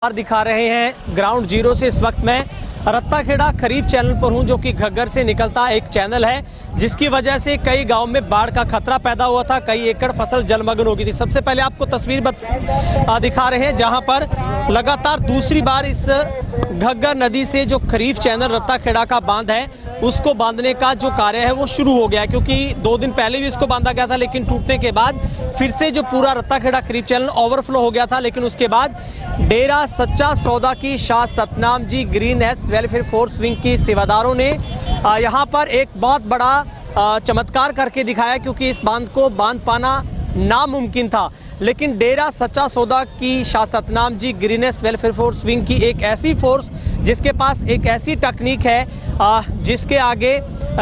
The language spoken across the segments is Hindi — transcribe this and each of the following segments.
दिखा रहे हैं ग्राउंड जीरो से। इस वक्त मैं रत्ताखेड़ा खरीफ चैनल पर हूं, जो कि घग्गर से निकलता एक चैनल है, जिसकी वजह से कई गांव में बाढ़ का खतरा पैदा हुआ था, कई एकड़ फसल जलमग्न हो गई थी। सबसे पहले आपको तस्वीर दिखा रहे हैं, जहां पर लगातार दूसरी बार इस घग्गर नदी से जो खरीफ चैनल रत्ताखेड़ा का बांध है उसको बांधने का जो कार्य है वो शुरू हो गया है। क्योंकि 2 दिन पहले भी इसको बांधा गया था, लेकिन टूटने के बाद फिर से जो पूरा रत्ताखेड़ा खरीफ चैनल ओवरफ्लो हो गया था। लेकिन उसके बाद डेरा सच्चा सौदा की Shah Satnam ji green S welfare force wing की सेवादारों ने यहाँ पर एक बहुत बड़ा चमत्कार करके दिखाया, क्योंकि इस बांध को बांध पाना नामुमकिन था। लेकिन डेरा सच्चा सौदा की शाह सतनाम जी ग्रीनेस वेलफेयर फोर्स विंग की एक ऐसी फोर्स जिसके पास एक ऐसी तकनीक है जिसके आगे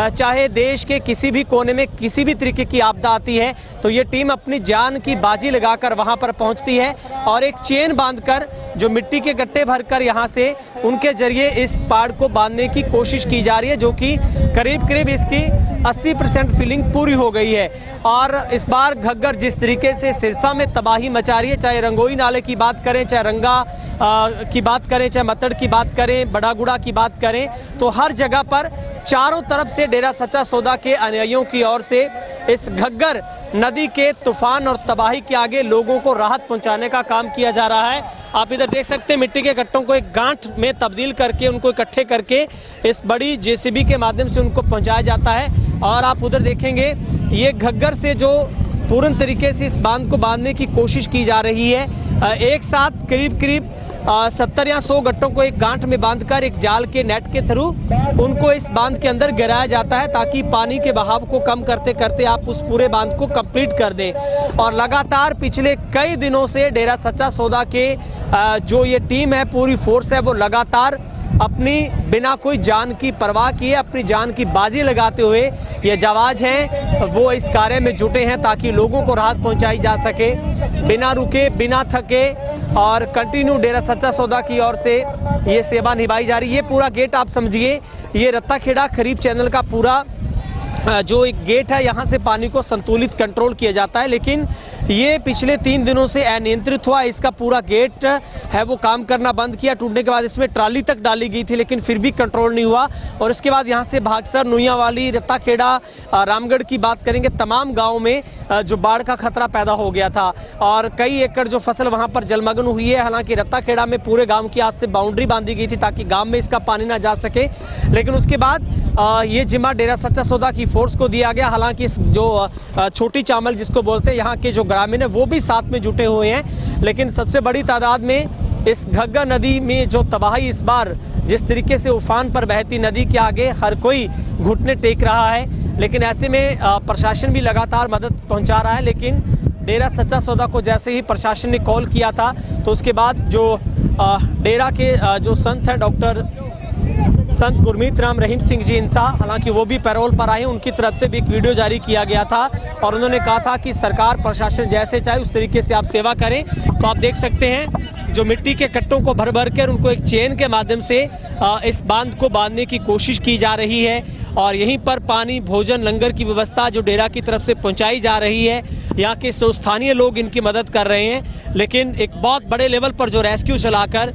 चाहे देश के किसी भी कोने में किसी भी तरीके की आपदा आती है तो ये टीम अपनी जान की बाजी लगाकर वहां पर पहुंचती है और एक चेन बांधकर जो मिट्टी के गट्टे भरकर यहां से उनके जरिए इस पहाड़ को बांधने की कोशिश की जा रही है, जो कि करीब करीब इसकी 80% फिलिंग पूरी हो गई है। और इस बार घग्गर जिस तरीके से सिरसा में तबाही मचा रही है, चाहे रंगोई नाले की बात करें, चाहे रंगा की बात करें, चाहे मतड़ की बात करें, बड़ागुड़ा की बात करें, तो हर जगह पर चारों तरफ से डेरा सच्चा सौदा के अनुयायियों की ओर से इस घग्गर नदी के तूफान और तबाही के आगे लोगों को राहत पहुंचाने का काम किया जा रहा है। आप इधर देख सकते हैं मिट्टी के कट्टों को एक गांठ में तब्दील करके उनको इकट्ठे करके इस बड़ी जेसीबी के माध्यम से उनको पहुंचाया जाता है। और आप उधर देखेंगे ये घग्गर से जो पूर्ण तरीके से इस बांध को बांधने की कोशिश की जा रही है। एक साथ करीब करीब 70 या 100 गट्टों को एक गांठ में बांधकर एक जाल के नेट के थ्रू उनको इस बांध के अंदर गिराया जाता है, ताकि पानी के बहाव को कम करते करते आप उस पूरे बांध को कंप्लीट कर दें। और लगातार पिछले कई दिनों से डेरा सच्चा सौदा के जो ये टीम है, पूरी फोर्स है, वो लगातार अपनी बिना कोई जान की परवाह किए अपनी जान की बाजी लगाते हुए ये जाबाज हैं वो इस कार्य में जुटे हैं, ताकि लोगों को राहत पहुंचाई जा सके, बिना रुके बिना थके। और कंटिन्यू डेरा सच्चा सौदा की ओर से ये सेवा निभाई जा रही है। ये पूरा गेट आप समझिए, ये रत्ताखेड़ा खरीफ चैनल का पूरा जो एक गेट है, यहाँ से पानी को संतुलित कंट्रोल किया जाता है। लेकिन ये पिछले 3 दिनों से अनियंत्रित हुआ, इसका पूरा गेट है वो काम करना बंद किया। टूटने के बाद इसमें ट्राली तक डाली गई थी, लेकिन फिर भी कंट्रोल नहीं हुआ। और इसके बाद यहाँ से भागसर, नुइयावाली, रत्ताखेड़ा, रामगढ़ की बात करेंगे, तमाम गाँव में जो बाढ़ का खतरा पैदा हो गया था और कई एकड़ जो फसल वहाँ पर जलमग्न हुई है। हालांकि रत्ताखेड़ा में पूरे गाँव की आज से बाउंड्री बांधी गई थी ताकि गाँव में इसका पानी ना जा सके, लेकिन उसके बाद ये जिम्मा डेरा सच्चा सौदा की फोर्स को दिया गया। हालांकि इस जो छोटी चामल जिसको बोलते हैं, यहाँ के जो ग्रामीण है वो भी साथ में जुटे हुए हैं। लेकिन सबसे बड़ी तादाद में इस घग्गर नदी में जो तबाही इस बार जिस तरीके से उफान पर बहती नदी के आगे हर कोई घुटने टेक रहा है। लेकिन ऐसे में प्रशासन भी लगातार मदद पहुंचा रहा है। लेकिन डेरा सच्चा सौदा को जैसे ही प्रशासन ने कॉल किया था तो उसके बाद जो डेरा के जो संत हैं, डॉक्टर संत गुरमीत राम रहीम सिंह जी इंसा, हालांकि वो भी पैरोल पर आए, उनकी तरफ से भी एक वीडियो जारी किया गया था और उन्होंने कहा था कि सरकार प्रशासन जैसे चाहे उस तरीके से आप सेवा करें। तो आप देख सकते हैं जो मिट्टी के कट्टों को भर भर कर उनको एक चेन के माध्यम से इस बांध को बांधने की कोशिश की जा रही है। और यहीं पर पानी, भोजन, लंगर की व्यवस्था जो डेरा की तरफ से पहुंचाई जा रही है। यहाँ के जो स्थानीय लोग इनकी मदद कर रहे हैं। लेकिन एक बहुत बड़े लेवल पर जो रेस्क्यू चलाकर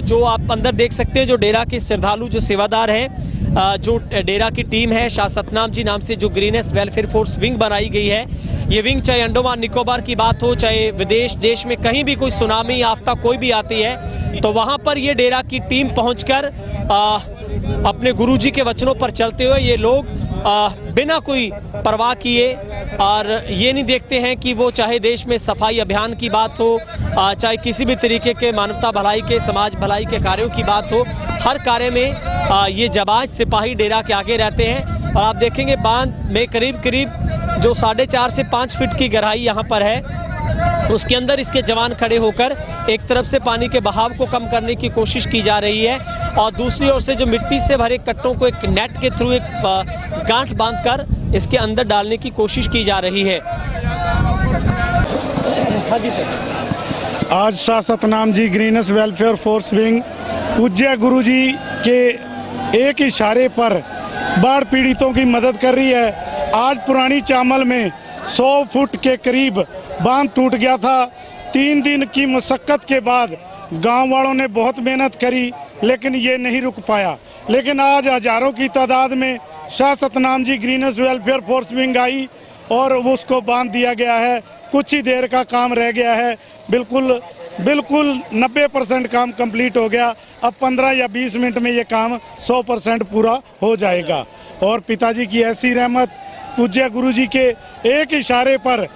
जो आप अंदर देख सकते हैं, जो डेरा के श्रद्धालु जो सेवादार हैं, जो डेरा की टीम है शाह सतनाम जी नाम से जो ग्रीनेस वेलफेयर फोर्स विंग बनाई गई है, ये विंग चाहे अंडोमान निकोबार की बात हो, चाहे विदेश देश में कहीं भी कोई सुनामी आफ्ता कोई भी आती है तो वहाँ पर ये डेरा की टीम पहुँचकर अपने गुरुजी के वचनों पर चलते हुए ये लोग बिना कोई परवाह किए और ये नहीं देखते हैं कि वो चाहे देश में सफाई अभियान की बात हो, चाहे किसी भी तरीके के मानवता भलाई के, समाज भलाई के कार्यों की बात हो, हर कार्य में ये जाबाज सिपाही डेरा के आगे रहते हैं। और आप देखेंगे बांध में करीब करीब जो 4.5 से 5 फीट की गहराई यहाँ पर है, उसके अंदर इसके जवान खड़े होकर एक तरफ से पानी के बहाव को कम करने की कोशिश की जा रही है और दूसरी ओर से जो मिट्टी से भरे कट्टों को एक नेट के थ्रू एक गांठ बांधकर इसके अंदर डालने की कोशिश की जा रही है। हाँ जी सर। आज शाह सतनाम जी ग्रीनेस वेलफेयर फोर्स विंग पूज्य गुरुजी के एक इशारे पर बाढ़ पीड़ितों की मदद कर रही है। आज पुरानी चामल में 100 फुट के करीब बांध टूट गया था। 3 दिन की मशक्कत के बाद गांव वालों ने बहुत मेहनत करी लेकिन ये नहीं रुक पाया। लेकिन आज हजारों की तादाद में शाह सतनाम जी ग्रीनस वेलफेयर फोर्स विंग आई और उसको बांध दिया गया है। कुछ ही देर का काम रह गया है, बिल्कुल 90% काम कंप्लीट हो गया। अब 15 या 20 मिनट में ये काम 100% पूरा हो जाएगा। और पिताजी की ऐसी रहमत, पूज्य गुरु जी के एक इशारे पर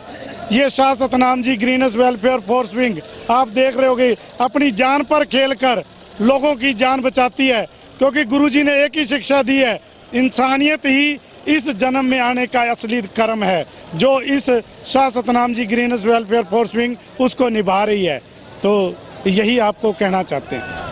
ये शाह सतनाम जी ग्रीनस वेलफेयर फोर्स विंग आप देख रहे होगे अपनी जान पर खेलकर लोगों की जान बचाती है, क्योंकि गुरु जी ने एक ही शिक्षा दी है, इंसानियत ही इस जन्म में आने का असली कर्म है, जो इस शाह सतनाम जी ग्रीनस वेलफेयर फोर्स विंग उसको निभा रही है। तो यही आपको कहना चाहते हैं।